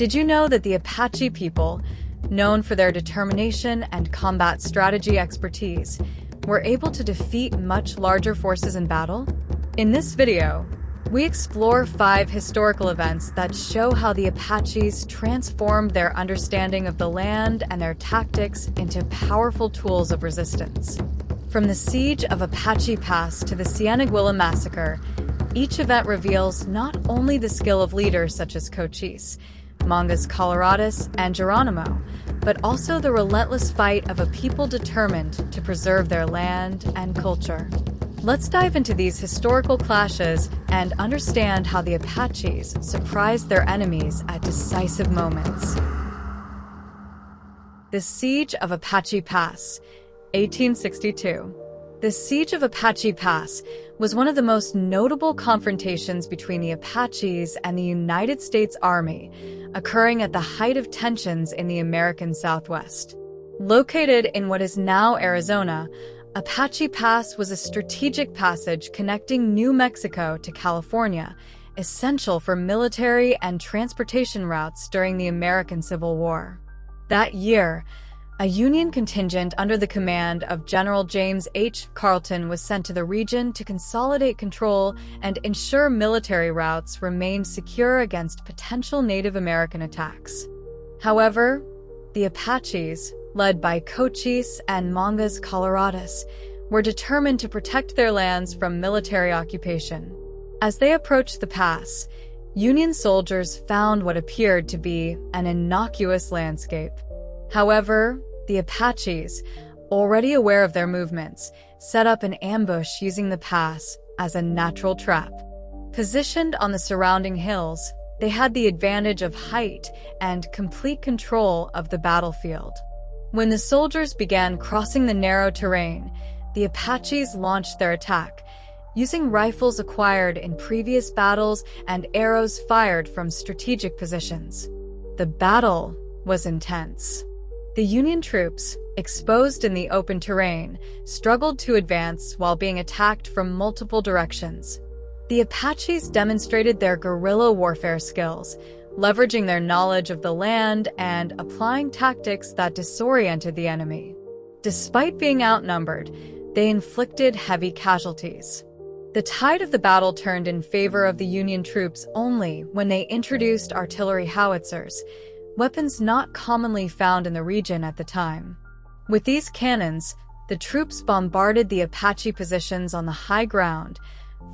Did you know that the Apache people, known for their determination and combat strategy expertise, were able to defeat much larger forces in battle? In this video, we explore 5 historical events that show how the Apaches transformed their understanding of the land and their tactics into powerful tools of resistance. From the siege of Apache Pass to the Cena Massacre, each event reveals not only the skill of leaders such as Cochise, Mangas Coloradas, and Geronimo, but also the relentless fight of a people determined to preserve their land and culture. Let's dive into these historical clashes and understand how the Apaches surprised their enemies at decisive moments. The Siege of Apache Pass, 1862. The Siege of Apache Pass was one of the most notable confrontations between the Apaches and the United States Army, occurring at the height of tensions in the American Southwest. Located in what is now Arizona, Apache Pass was a strategic passage connecting New Mexico to California, essential for military and transportation routes during the American Civil War. That year, a Union contingent under the command of General James H. Carleton was sent to the region to consolidate control and ensure military routes remained secure against potential Native American attacks. However, the Apaches, led by Cochise and Mangas Coloradas, were determined to protect their lands from military occupation. As they approached the pass, Union soldiers found what appeared to be an innocuous landscape. However, the Apaches, already aware of their movements, set up an ambush using the pass as a natural trap. Positioned on the surrounding hills, they had the advantage of height and complete control of the battlefield. When the soldiers began crossing the narrow terrain, the Apaches launched their attack, using rifles acquired in previous battles and arrows fired from strategic positions. The battle was intense. The Union troops, exposed in the open terrain, struggled to advance while being attacked from multiple directions. The Apaches demonstrated their guerrilla warfare skills, leveraging their knowledge of the land and applying tactics that disoriented the enemy. Despite being outnumbered, they inflicted heavy casualties. The tide of the battle turned in favor of the Union troops only when they introduced artillery howitzers, weapons not commonly found in the region at the time. With these cannons, the troops bombarded the Apache positions on the high ground,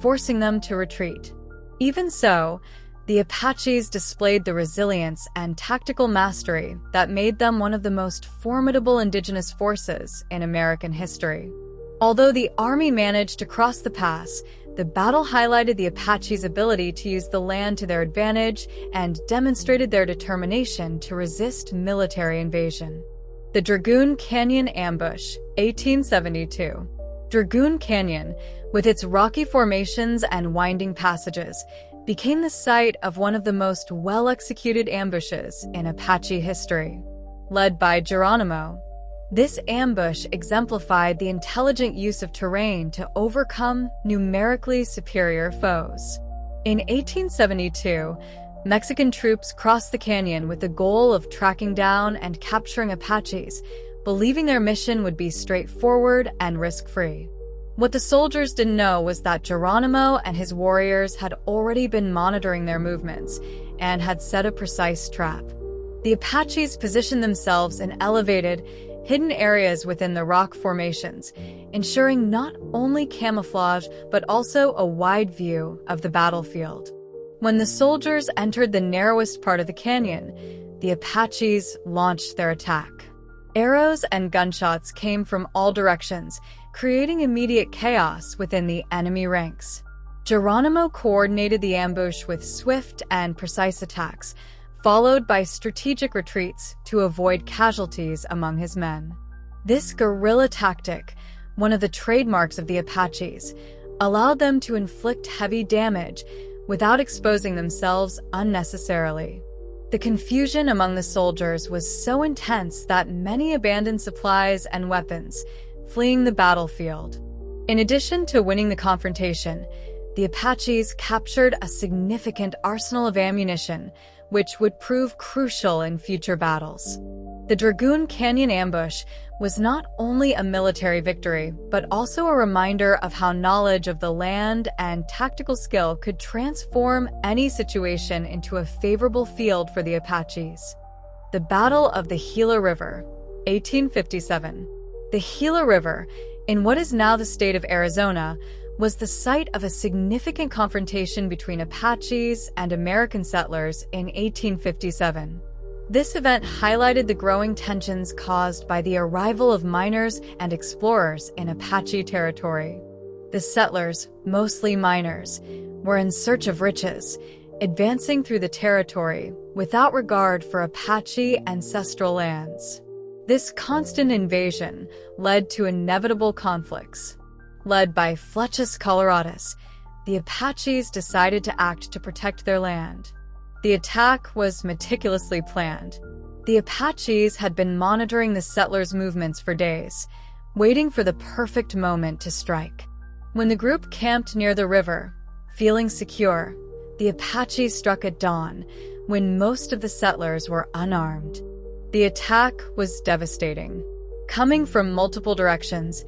forcing them to retreat. Even so, the Apaches displayed the resilience and tactical mastery that made them one of the most formidable indigenous forces in American history. Although the Army managed to cross the pass, the battle highlighted the Apaches' ability to use the land to their advantage and demonstrated their determination to resist military invasion. The Draon Canyon Ambush, 1872. Draon Canyon, with its rocky formations and winding passages, became the site of one of the most well-executed ambushes in Apache history. Led by Geronimo, this ambush exemplified the intelligent use of terrain to overcome numerically superior foes. In 1872, Mexican troops crossed the canyon with the goal of tracking down and capturing Apaches, believing their mission would be straightforward and risk-free. What the soldiers didn't know was that Geronimo and his warriors had already been monitoring their movements and had set a precise trap. The Apaches positioned themselves in elevated, hidden areas within the rock formations, ensuring not only camouflage but also a wide view of the battlefield. When the soldiers entered the narrowest part of the canyon, the Apaches launched their attack. Arrows and gunshots came from all directions, creating immediate chaos within the enemy ranks. Geronimo coordinated the ambush with swift and precise attacks, followed by strategic retreats to avoid casualties among his men. This guerrilla tactic, one of the trademarks of the Apaches, allowed them to inflict heavy damage without exposing themselves unnecessarily. The confusion among the soldiers was so intense that many abandoned supplies and weapons, fleeing the battlefield. In addition to winning the confrontation, the Apaches captured a significant arsenal of ammunition, which would prove crucial in future battles. The Draon Canyon ambush was not only a military victory, but also a reminder of how knowledge of the land and tactical skill could transform any situation into a favorable field for the Apaches. The Battle of the Gila River, 1857. The Gila River, in what is now the state of Arizona, was the site of a significant confrontation between Apaches and American settlers in 1857. This event highlighted the growing tensions caused by the arrival of miners and explorers in Apache territory. The settlers, mostly miners, were in search of riches, advancing through the territory without regard for Apache ancestral lands. This constant invasion led to inevitable conflicts. Led by Flechas Coloradas, the Apaches decided to act to protect their land. The attack was meticulously planned. The Apaches had been monitoring the settlers' movements for days, waiting for the perfect moment to strike. When the group camped near the river, feeling secure, the Apaches struck at dawn, when most of the settlers were unarmed. The attack was devastating. Coming from multiple directions,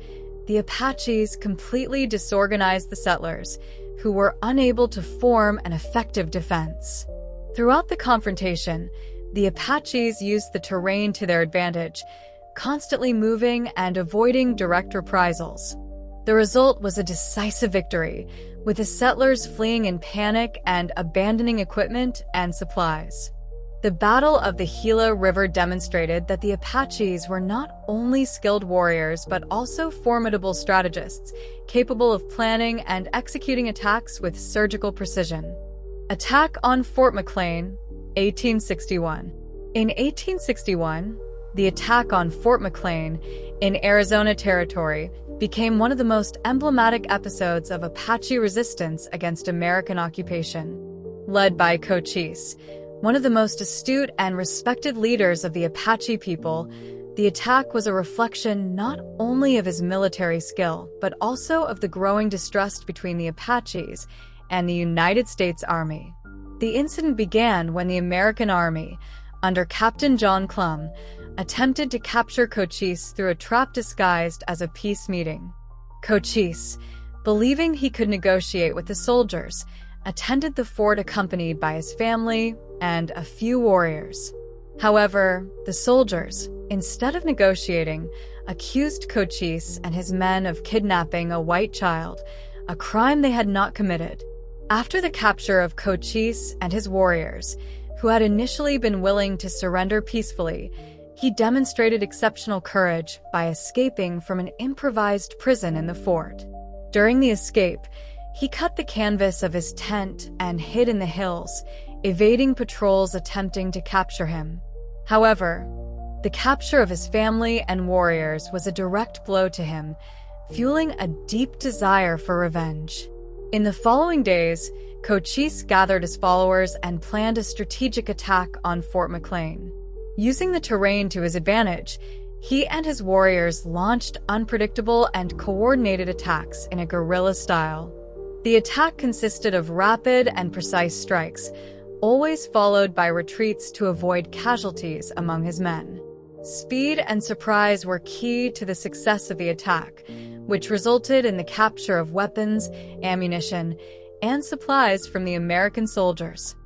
the Apaches completely disorganized the settlers, who were unable to form an effective defense. Throughout the confrontation, the Apaches used the terrain to their advantage, constantly moving and avoiding direct reprisals. The result was a decisive victory, with the settlers fleeing in panic and abandoning equipment and supplies. The Battle of the Gila River demonstrated that the Apaches were not only skilled warriors but also formidable strategists, capable of planning and executing attacks with surgical precision. Attack on Fort Mclan, 1861. In 1861, the attack on Fort Mclan in Arizona Territory became one of the most emblematic episodes of Apache resistance against American occupation. Led by Cochise, one of the most astute and respected leaders of the Apache people, the attack was a reflection not only of his military skill, but also of the growing distrust between the Apaches and the United States Army. The incident began when the American Army, under Captain John Clum, attempted to capture Cochise through a trap disguised as a peace meeting. Cochise, believing he could negotiate with the soldiers, attended the fort accompanied by his family and a few warriors. However, the soldiers, instead of negotiating, accused Cochise and his men of kidnapping a white child, a crime they had not committed. After the capture of Cochise and his warriors, who had initially been willing to surrender peacefully, he demonstrated exceptional courage by escaping from an improvised prison in the fort. During the escape, he cut the canvas of his tent and hid in the hills, evading patrols attempting to capture him. However, the capture of his family and warriors was a direct blow to him, fueling a deep desire for revenge. In the following days, Cochise gathered his followers and planned a strategic attack on Fort Mclan. Using the terrain to his advantage, he and his warriors launched unpredictable and coordinated attacks in a guerrilla style. The attack consisted of rapid and precise strikes, always followed by retreats to avoid casualties among his men. Speed and surprise were key to the success of the attack, which resulted in the capture of weapons, ammunition, and supplies from the American soldiers.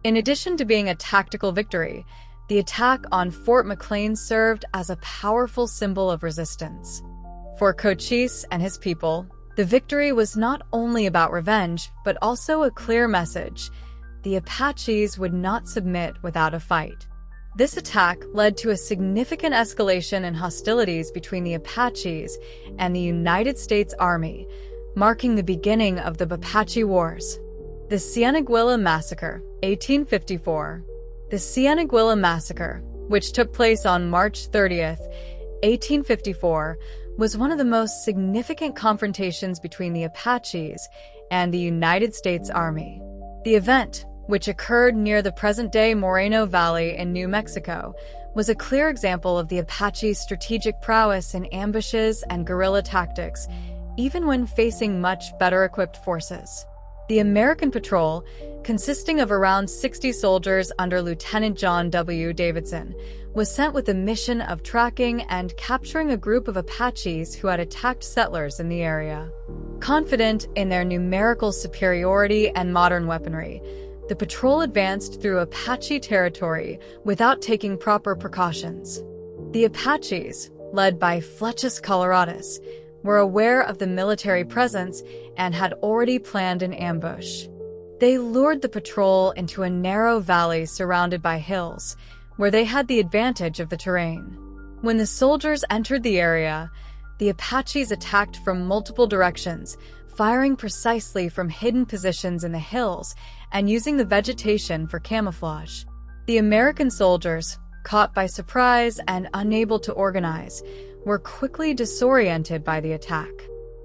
In addition to being a tactical victory, the attack on Fort Mclan served as a powerful symbol of resistance. For Cochise and his people, the victory was not only about revenge, but also a clear message: the Apaches would not submit without a fight. This attack led to a significant escalation in hostilities between the Apaches and the United States Army, marking the beginning of the Apache Wars. The Cena Massacre, 1854. The Cena Massacre, which took place on March 30th, 1854, was one of the most significant confrontations between the Apaches and the United States Army. The event, which occurred near the present-day Moreno Valley in New Mexico, was a clear example of the Apache's strategic prowess in ambushes and guerrilla tactics, even when facing much better-equipped forces. The American patrol, consisting of around 60 soldiers under Lieutenant John W. Davidson, was sent with the mission of tracking and capturing a group of Apaches who had attacked settlers in the area. Confident in their numerical superiority and modern weaponry, the patrol advanced through Apache territory without taking proper precautions. The Apaches, led by Flechas Coloradas, were aware of the military presence and had already planned an ambush. They lured the patrol into a narrow valley surrounded by hills, where they had the advantage of the terrain. When the soldiers entered the area, the Apaches attacked from multiple directions, firing precisely from hidden positions in the hills and using the vegetation for camouflage. The American soldiers, caught by surprise and unable to organize, were quickly disoriented by the attack.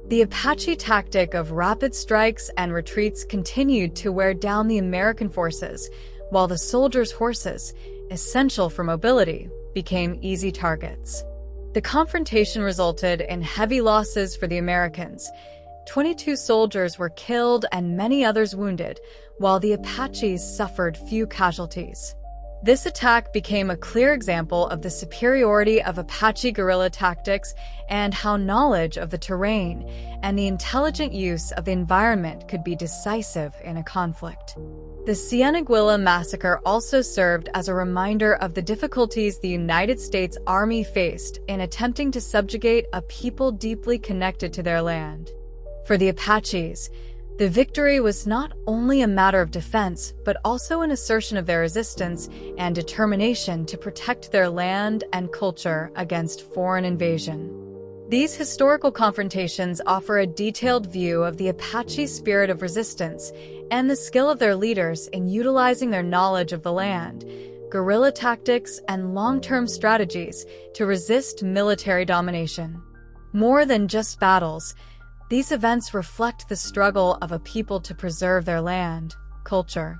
The Apache tactic of rapid strikes and retreats continued to wear down the American forces, while the soldiers' horses, essential for mobility, became easy targets. The confrontation resulted in heavy losses for the Americans. 22 soldiers were killed and many others wounded, while the Apaches suffered few casualties. This attack became a clear example of the superiority of Apache guerrilla tactics and how knowledge of the terrain and the intelligent use of the environment could be decisive in a conflict. The Cena Massacre also served as a reminder of the difficulties the United States Army faced in attempting to subjugate a people deeply connected to their land. For the Apaches, the victory was not only a matter of defense, but also an assertion of their resistance and determination to protect their land and culture against foreign invasion. These historical confrontations offer a detailed view of the Apache spirit of resistance and the skill of their leaders in utilizing their knowledge of the land, guerrilla tactics, and long-term strategies to resist military domination. More than just battles, these events reflect the struggle of a people to preserve their land, culture,